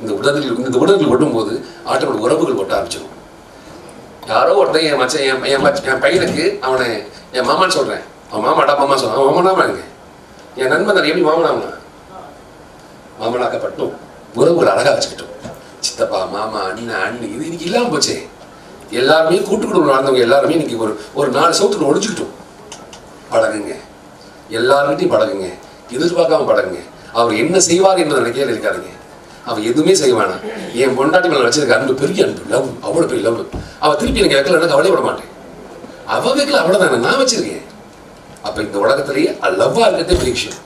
இந்த உடல்கள் ஒட்டும்போது ஆட்டோமேட்டிக் உறவுகள் ஒட்ட ஆரம்பிச்சிடும். யாரோ ஒருத்தன் என் மச்சன் என் பையனுக்கு அவனை என் மாமான்னு சொல்கிறேன், அவன் மாமாட்டா மாமா சொல்கிறான், அவன் மாமனாமாங்க. என் நண்பன் தான் எப்படி மாமனாமா மாமனாக்கப்பட்டும் உறவுகள் அழகாக வச்சுக்கிட்டோம். சித்தப்பா மாமா அண்ணன் அண்ணி இது இன்னைக்கு இல்லாமல் போச்சே. எல்லாருமே கூட்டு குடும்பம் வாழ்ந்தவங்க எல்லாருமே இன்னைக்கு ஒரு 4 சவுத்துக்கு ஒழிச்சுக்கிட்டோம். பழகுங்க, எல்லாருக்கிட்டையும் பழகுங்க, எதிர்பார்க்காம பழகுங்க. அவர் என்ன செய்வார் என்பதை நினைக்கவே இருக்காருங்க. அவள் எதுவுமே செய்வானா. என் பொண்டாட்டி மேலே வச்சிருக்க அன்பு பெரிய அன்பு, லவ், அவ்வளோ பெரிய லவ். அவள் திருப்பி எனக்கு வைக்கல, கவலையே விட மாட்டேன். அவள் வைக்கல, அவ்வளோதானே, நான் வச்சிருக்கேன். அப்போ இந்த உலகத்திலேயே லவ்வாக இருக்கிறதே பெரிய விஷயம்.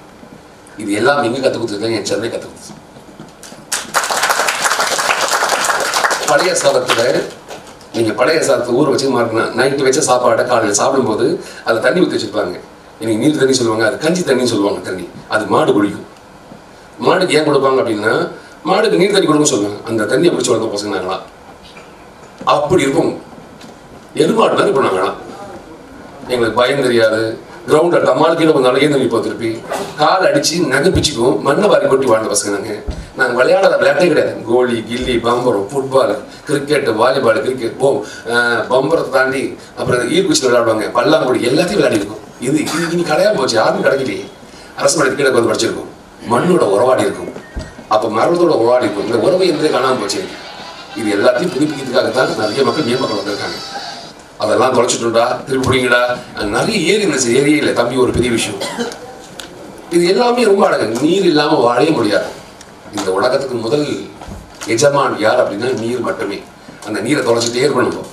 இது எல்லாம் எங்கே கற்றுக் கொடுத்துருக்காங்க? என் சென்னை கற்றுக் கொடுத்து. பழைய சாதத்தில் நீங்கள் பழைய சாதத்தை ஊற வச்சு மாறினா நைட்டு வச்ச சாப்பாடை காலையில் சாப்பிடும்போது அதில் தண்ணி ஊற்றி வச்சுருப்பாங்க. எனக்கு நீர் தண்ணி சொல்லுவாங்க, அது கஞ்சி தண்ணின்னு சொல்லுவாங்க. தண்ணி அது மாடு குடிக்கும். மாடுக்கு ஏன் கொடுப்பாங்க அப்படின்னா, மாடுக்கு நீர் தண்ணி கொடுக்க சொல்லுவாங்க. அந்த தண்ணியை பிடிச்சி வளர்ந்த பசங்க நாங்களாம் அப்படி இருப்போம். எருமாடு மாதிரி இருப்போம் நாங்களாம். எங்களுக்கு பயம் தெரியாது. கிரவுண்டில் டம்மால் கீழே வந்தாலும் ஏன் தண்ணி இப்போ திருப்பி கால் அடித்து நகைப்பிச்சுக்கும் மண்ணை வாரி கொட்டி வாழ்ந்த பசங்க நாங்கள் விளையாடாத விளையாட்டே கிடையாது. கோலி, கில்லி, பம்பரம், ஃபுட்பால், கிரிக்கெட்டு, வாலிபால், கிரிக்கெட், பம்பரத்தை தாண்டி அப்புறம் ஈர்க்குச்சில் விளையாடுவாங்க, பல்லாங்குடி, எல்லாத்தையும் விளையாடிருக்கும். இது இனி கிடையாது போச்சு. யாரும் கிடைக்கலையே. அரசு மலை கீழே வந்து படிச்சிருக்கும். மண்ணோட உறவாடி இருக்கும். அப்போ மரணத்தோட உறவாடி இருக்கும். இந்த உறவை என்பதே காணாமல் போச்சு. இது எல்லாத்தையும் புதுப்பிக்கிறதுக்காகத்தான் நிறைய மக்கள் மேம்பக்கள் வந்திருக்காங்க. அதெல்லாம் தொலைச்சிட்டுண்டா திருப்பி பிடிங்கடா. நிறைய ஏரி இருந்துச்சு, ஏரியே இல்லை தம்பி, ஒரு பெரிய விஷயம். இது எல்லாமே ரொம்ப அழகு. நீர் இல்லாமல் வாழவே முடியாது. இந்த உலகத்துக்கு முதல் எஜமான் யார் அப்படின்னா நீர் மட்டுமே. அந்த நீரை தொலைச்சிட்டே இருக்கணும்.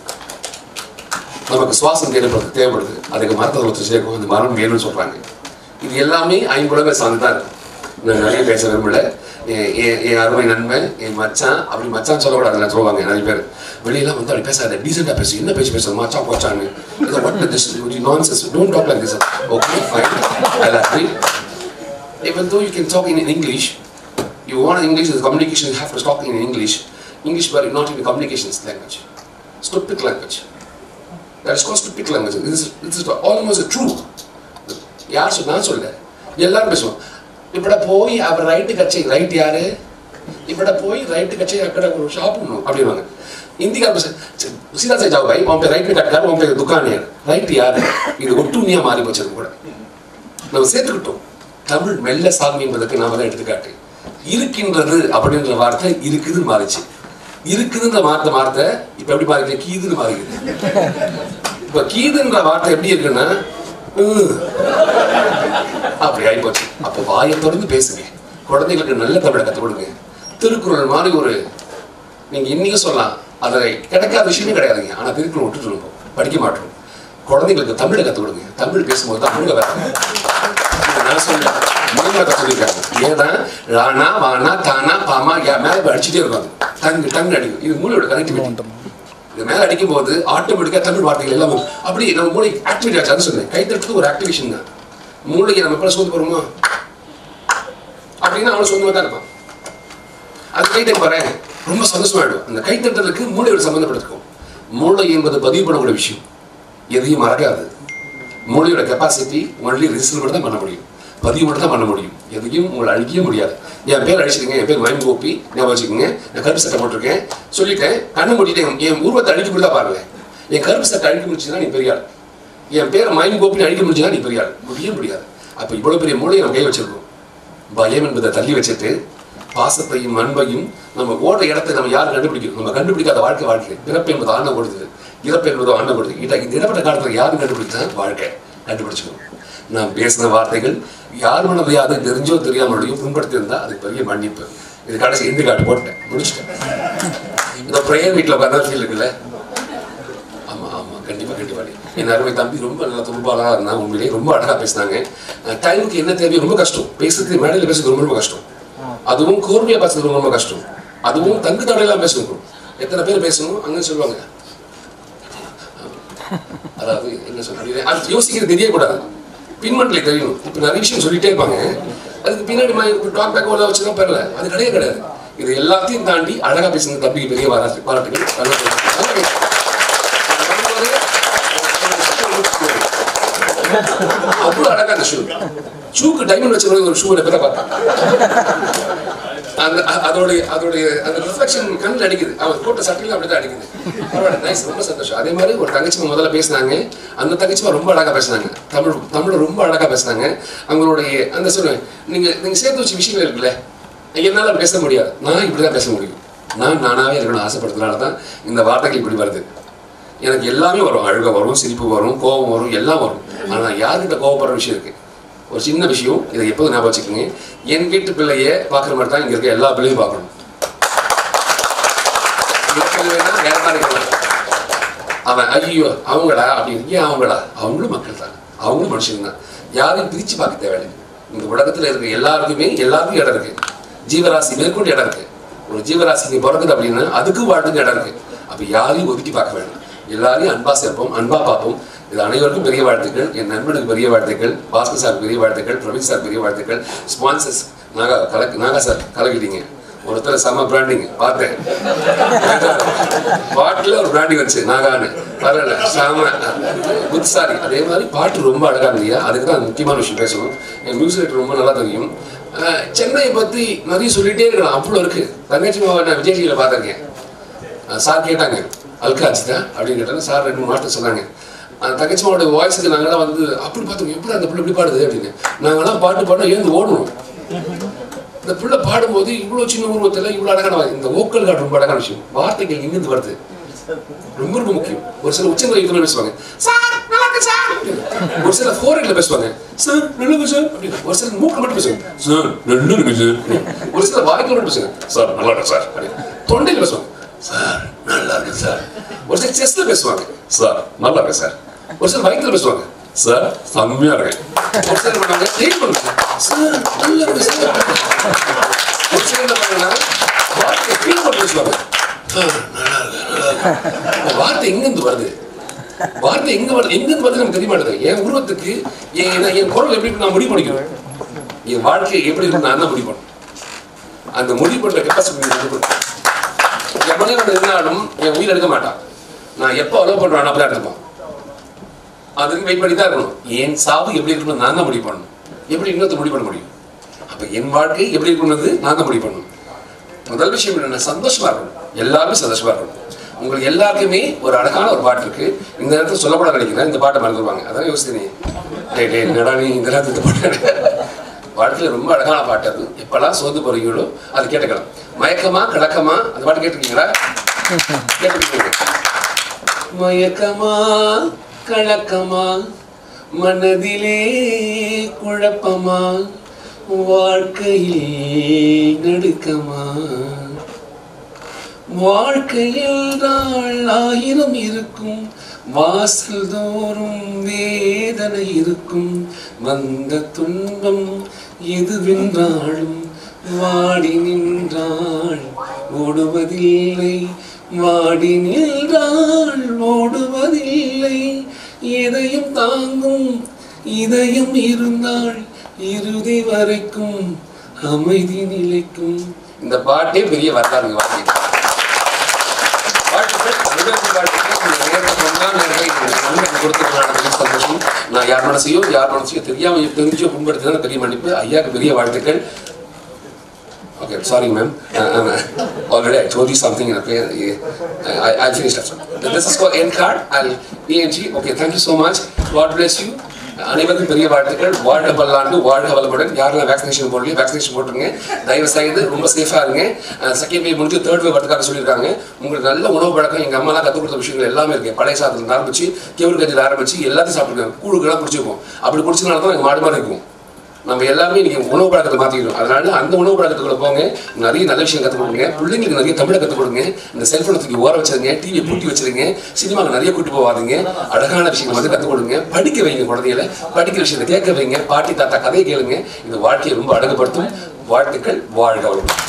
நமக்கு சுவாசம் தேவைப்படுது. அதுக்கு மரத்தை தொலைச்சி சேர்க்கும். அந்த மரம் வேணும்னு சொல்கிறாங்க. இது எல்லாமே 5 உலகம் சார்ந்து தான் இருக்கும். நான் நிறைய பேச விரும்பல. என் அருமை நண்பன், என் மச்சான், அப்படி மச்சான் சொல்லக்கூடாதுன்னு சொல்லுவாங்க நிறைய பேர். வெளியெல்லாம் வந்து அப்படி பேசாத, டீசெண்டாக பேசு. என்ன பேசுறது மச்சான் போச்சான்னு. இதை what this nonsense, don't talk like this. Okay fine, I agree. Even though you can talk in English, you want English, the communication you have to talk in English, but not in the communications language. Stupid language. That is called stupid language. This is almost a true. யார் நான் சொல்ல எல்லாரும் பேசுவோம். இப்பட போய் அவர் right கட்சி, right யாரு? இப்பட போய் right கட்சி அக்கட ஒரு ஷாப்புன்னு அப்படிவாங்க. हिंदीकार सीधा से जाओ भाई, वहाँ पे राइट में कट कर, वहाँ पे दुकान है, राइट यार இது ஒட்டுண்ணியா மாறி போச்சது கூட. நம்ம சேர்த்துக்கிட்டோம். தமிழ் மெல்ல சாமி என்பதற்கு நாம தான் எடுத்துக்காட்டு. இருக்கின்றது அப்படின்ற வார்த்தை இருக்குதுன்னு மாறிச்சு. இருக்குதுன்ற வார்த்தை இப்ப எப்படி மாறிடுச்சு? கீதுன்னு மாறிடுது. இப்ப கீதுன்ற வார்த்தை எப்படி இருக்குன்னா அப்படி ஆயிப்போச்சு. அப்ப வாயை தொடர்ந்து பேசுங்க. குழந்தைகளுக்கு நல்ல தமிழை கற்றுக் கொடுங்க. திருக்குறள் மாதிரி ஒரு நீங்க இன்னைக்கு சொல்லலாம், அதை கிடைக்காத விஷயமே கிடையாதுங்க. ஆனா திருக்குறள் விட்டுட்டு இருப்போம், படிக்க மாட்டோம். குழந்தைங்களுக்கு தமிழை கற்றுக் கொடுங்க. தமிழ் பேசும்போது தமிழை வராங்க. நான் சொல்றேன், மூணு கற்றுருக்காங்க. ஏன்னா ராணா வானா தானா பாமா மேல அடிச்சுட்டே இருக்காங்க. டங்கு அடிக்கும். இது மூளையோட கனெக்டிவிட்டி. இது மேல அடிக்கும் போது ஆட்டோமேட்டிக்கா தமிழ் வார்த்தைகள் எல்லாம் அப்படி நம்ம மூளை ஆக்டிவிட்டி ஆச்சு. அது சொன்னேன், கைத்தட்டுறது ஒரு ஆக்டிவேஷன் தான். மூளைக்கு நம்ம எப்ப சொல்லி போறோமா அப்படின்னா அவனை சொந்தமா தான் இருப்பான். அது கைத்தட்டு பாரு, ரொம்ப சந்தோஷமாயிடும். அந்த கைத்தட்டலுக்கு மூளையோட சம்பந்தப்பட்டிருக்கும். மூளை என்பது பதிவு பண்ணக்கூடிய விஷயம், எதையும் மறக்காது. மூளையோட கெப்பாசிட்டி ஒன்லி ரிசல்ட் மட்டும் தான் பண்ண முடியும், பதிவு மட்டும் தான் பண்ண முடியும். எதையும் உங்களை அழிக்கவே முடியாது. என் பேர் அழிச்சிருங்க, என் பேர் மயம் கோபி, ஞாபகம் வச்சுக்கோங்க. நான் கருப்பு சட்டை போட்டிருக்கேன் சொல்லிட்டேன், கண்ணு மூடிட்டேன். என் உருவத்தை அழிக்க முடியல பாருங்க. என் கருப்பு சட்டை அழிக்க முடிச்சுன்னா நீ பெரியாள். என் பேர் மயம் கோபின்னு அழிக்க முடிச்சுன்னா நீ பெரியாள். முடியாது. அப்போ இவ்வளோ பெரிய மூளையை நம்ம கை வச்சிருக்கோம். பயம் என்பதை தள்ளி வச்சுட்டு பாசத்தையும் அன்பையும் நம்ம ஓடுற இடத்தை நம்ம யாரும் கண்டுபிடிக்கணும். நம்ம கண்டுபிடிக்காத வாழ்க்கை. பிறப்பு என்பது ஆண்ட கொடுத்தது, இறப்பு என்பது ஆண்ட கொடுத்தது. இந்த இடப்பட்ட காலத்தில் யாரும் கண்டுபிடிச்சா வாழ்க்கை கண்டுபிடிச்சுக்கணும். நான் பேசின வார்த்தைகள் யார் மனதையாவது தெரிஞ்சோ தெரியாமலையோ புண்படுத்தியிருந்தா அது பெரிய மன்னிப்பு. இது கடைசி இந்தி காட்டு போட்டேன், முடிச்சுட்டேன். இந்த ப்ரேயர் வீட்டில் உட்காந்தா ஃபீல் இருக்குல்ல. ஆமாம் கண்டிப்பாக. என் அருமை தம்பி ரொம்ப நல்லா துருபாலாக இருந்தாங்க. உண்மையிலேயே ரொம்ப அழகாக பேசினாங்க. டைமுக்கு என்ன தேவையோ ரொம்ப கஷ்டம். பேசுறது மேடையில் பேசுறது ரொம்ப கஷ்டம். அதுவும் கூர்மையாக பேசுறது ரொம்ப கஷ்டம். அதுவும் தங்கு தடையெல்லாம் பேசணும். எத்தனை பேர் பேசணும் அங்கே சொல்லுவாங்க. அதாவது என்ன சொல்றது, அது யோசிக்கிறது தெரியக்கூடாது, பின்மண்டலை தெரியணும். இப்போ நிறைய விஷயம் சொல்லிட்டே இருப்பாங்க, அதுக்கு பின்னாடி டாக் பேக் உள்ள வச்சுதான் பெறல. அது கிடையாது. இது எல்லாத்தையும் தாண்டி அழகா பேசுங்க தம்பிக்கு பெரிய பாராட்டுகள். அவ்வளோ அழகா அந்த ஷூக்கு டைமண்ட் வச்சு ஒரு ஷூ பேரை பார்த்தேன். அதோடைய அந்த ரிஃப்ளெக்ஷன் கண்ணில் அடிக்குது. அவர் போட்ட சட்டையில அப்படிதான் அடிக்குது. பரவாயில்ல, நைஸ், ரொம்ப சந்தோஷம். அதே மாதிரி ஒரு தங்கச்சிமா முதல்ல பேசினாங்க. அந்த தங்கச்சிமா ரொம்ப அழகா பேசினாங்க. தமிழ் ரொம்ப அழகா பேசினாங்க. அவங்களுடைய அந்த சொல்லுவேன், நீங்க சேர்த்து வச்ச விஷயங்கள் இருக்குல்ல, என்னால பேச முடியாது. நான் இப்படிதான் பேச முடியும். நானாவே இருக்கணும் ஆசைப்படுறதுனால தான் இந்த வார்த்தைகள் இப்படி வருது. எனக்கு எல்லாமே வரும். அழுக வரும், சிரிப்பு வரும், கோபம் வரும், எல்லாம் வரும். ஆனா யார்கிட்ட கோபப்படுற விஷயம் இருக்கு. ஒரு சின்ன விஷயம், இதை எப்போதும் ஞாபகம் வச்சுக்கோங்க. என் வீட்டு பிள்ளைய பார்க்குற மாதிரி தான் இங்க இருக்க எல்லா பிள்ளையும் பார்க்கணும். அவன் ஐயோ அவங்களா அப்படின்னு, ஏன் அவங்களா? அவங்களும் மக்கள் தான், அவங்களும் மனுஷன் தான். யாரையும் பிரிச்சு பார்க்க தேவையில்லை. இந்த உலகத்துல இருக்க எல்லாருக்கும் இடம் இருக்கு. ஜீவராசி மேற்கொண்டு இடம் இருக்கு. ஒரு ஜீவராசிக்கு பிறகுது அப்படின்னா அதுக்கு வாழ்றதுக்கு இடம் இருக்கு. அப்ப யாரையும் ஒதுக்கி பார்க்க வேண்டாம். எல்லாரையும் அன்பா சேர்ப்போம், அன்பா பார்ப்போம். இது அனைவருக்கும் பெரிய வாழ்த்துக்கள். என் நண்பனுக்கு பெரிய வாழ்த்துக்கள், பாஸ்கர் சார் பெரிய வாழ்த்துக்கள், பிரவீன் சார் பெரிய வாழ்த்துக்கள், ஸ்பான்சர்ஸ் நாகா சார் கலக்கிட்டீங்க. ஒருத்தர் செம்ம பிராண்டிங் பார்த்தேன். பாட்டுல ஒரு பிராண்டிங் வச்சு நாகான்னு பரவாயில்ல, செம புத்தாரி. அதே மாதிரி பாட்டு ரொம்ப அழகா இல்லையா? அதுக்கு தான் முக்கியமான விஷயம் பேசணும். என் மியூசிக் ரொம்ப நல்லா தெரியும். சென்னையை பத்தி நிறைய சொல்லிட்டே இருக்கலாம், அவ்வளோ இருக்கு. தங்கச்சி நான் விஜய் டிவியில் பார்த்துருக்கேன். சார் கேட்டாங்க அல்காட்சி தான் அப்படின்னு கேட்டாங்க. சார் 2-3 மாதம் சொன்னாங்க. அந்த தங்கச்சிமாவோட வாய்ஸுக்கு நாங்களாம் வந்து அப்படி பார்த்தோம், எப்படி அந்த பிள்ளை இப்படி பாடுது அப்படின்னு. நாங்களாம் பாட்டு பாடினா ஏந்து ஓடணும். இந்த பிள்ளை பாடும்போது இவ்வளோ சின்ன உருவத்தில் இவ்வளோ அழகான இந்த ஓக்கல் கார்டு ரொம்ப அழகான விஷயம். வார்த்தைகள் இங்கிருந்து வருது, ரொம்ப ரொம்ப முக்கியம். ஒரு சில உச்சங்களை இதுல பேசுவாங்க, சார் நல்லா இருக்கு சார். ஒரு சில ஃபோரட்ல பேசுவாங்க, சார் நல்லா இருக்கு சார் அப்படின்னு. ஒரு சில மூக்கு மட்டும் பேசுவாங்க, சார் நல்லா இருக்கு சார். ஒரு சில வாய்க்கு மட்டும் பேசுவாங்க, சார் நல்லா இருக்கு சார் அப்படின்னு. தொண்டையில் பேசுவாங்க, சார் நல்லா இருக்கு சார். ஒரு சில செஸ்ல பேசுவாங்க, சார் நல்லா இருக்கு சார். ஒரு சில வயிற்றுல பேசுவாங்க, சார் செம்மையா இருக்கு. ஒரு சில பண்ணுவாங்க, சார் நல்லா இருக்கு சார். ஒரு சில என்ன வார்த்தை ஃபீல் பண்ணி பேசுவாங்க, வார்த்தை எங்கிருந்து வருது, வார்த்தை எங்கிருந்து வருது நமக்கு தெரிய மாட்டேங்குது. என் உருவத்துக்கு என் குரல் எப்படி நான் முடிவு பண்ணிக்கிறேன், என் வாழ்க்கை எப்படி இருக்கு நான் தான் முடிவு பண்ணேன். அந்த முடிவு பண்ற கெப்பாசிட்டி என் மகன் இருந்தாலும் என் உயிர் எடுக்க மாட்டான். நான் எப்போ அலோவ் பண்றான் அப்பதான் எடுத்துப்பான். அதுக்கு வெயிட் பண்ணி தான் இருக்கணும். என் சாவு எப்படி இருக்கணும் நான் தான் முடிவு பண்ணணும். எப்படி இன்னொருத்த முடிவு பண்ண முடியும்? அப்ப என் வாழ்க்கை எப்படி இருக்கணும்னு நான் தான் முடிவு பண்ணணும். முதல் விஷயம் என்னன்னா சந்தோஷமா இருக்கணும். எல்லாருமே சந்தோஷமா இருக்கணும். உங்களுக்கு எல்லாருக்குமே ஒரு அழகான ஒரு பாட்டு இருக்கு. இந்த நேரத்தில் சொல்லப்பட நினைக்கிறேன், இந்த பாட்டை மறந்துடுவாங்க. அதான் யோசித்தேன், என்னடா நீ இந்த நேரத்தில் இந்த பாட்டு வாழ்க்கையில் ரொம்ப அழகான பாட்டு. அது எப்பெல்லாம் சோர்ந்து போறீங்களோ அது கேட்டுக்கலாம். மயக்கமா கலக்கமா அந்த பாட்டு கேட்டிருக்கீங்களா? கேட்டிருக்கீங்க. மயக்கமா கலக்கமா மனதிலே குழப்பமா வாழ்க்கையில் நடுக்கமா வாழ்க்கையில் நாள் 1000 இருக்கும் வாசல் தோறும் வேதனை இருக்கும் வந்த துன்பம் எதுவென்றாலும் வாடி நின்றாள் ஓடுவதில்லை வாடி நின்றாள் ஓடுவதில்லை எதையும் தாங்கும் இதயம் இருந்தாள் இறுதி வரைக்கும் அமைதி நிலைக்கும். இந்த பாட்டே பெரிய வரலாறு. நான் யார் மனசையோ தெரியாம தெரிஞ்சோ புண்படுத்தினா பெரிய மன்னிப்பு. ஐயாக்கு பெரிய வாழ்த்துக்கள். Okay, sorry ma'am. Already I told you something. I'll finish that. This is called end card. ENG. Okay, thank you so much. God bless you. அனைவருக்கும் பெரிய வாழ்த்துக்கள். வாழ்க பல்லாண்டு, வாழ்க வளமுடன். யாரெல்லாம் வேக்சினேஷன் போடலையோ வேக்சினேஷன் போட்டுருங்க. தயவு செய்து ரொம்ப சேஃபாக இருங்க. செகண்ட் வேவ் முடிஞ்சு தேர்ட் வேவ் வரதுக்காக சொல்லியிருக்காங்க. உங்களுக்கு நல்ல உணவு பழக்கம் எங்கள் அம்மாலாம் கற்றுக் கொடுத்த விஷயங்கள் எல்லாமே இருக்கு. பழைய சாதத்தில் ஆரம்பிச்சு கேவல் கஞ்சியில் ஆரம்பிச்சு எல்லாத்தையும் சாப்பிட்டுருக்காங்க. கூழுக்கெல்லாம் குடிச்சிருக்கோம். அப்படி குடிச்சதுனால தான் எங்கள் மாடு மாதிரி இருக்கும். நம்ம எல்லாருமே இன்னைக்கு உணவு பழக்கத்தை மாற்றிக்கிறோம். அதனால அந்த உணவு பழக்கத்துக்குள்ள போங்க. நிறைய நல்ல விஷயம் கற்றுக் கொடுங்க. பிள்ளைங்களுக்கு நிறைய தமிழை கற்றுக் கொடுங்க. இந்த செல்ஃபோனை தூக்கி ஓர வச்சிருங்க. டிவியை பூட்டி வச்சிருங்க. சினிமாவுக்கு நிறைய கூட்டி போவாதீங்க. அழகான விஷயங்களை வந்து கற்றுக் கொடுங்க. படிக்க வைங்க. குழந்தைகளை படிக்கிற விஷயத்தை கேட்க வைங்க. பாட்டி தாத்தா கதையை கேளுங்க. இந்த வாழ்க்கையை ரொம்ப அழகுபடுத்தும். வாழ்த்துக்கள். வாழ்க வளமுடன்.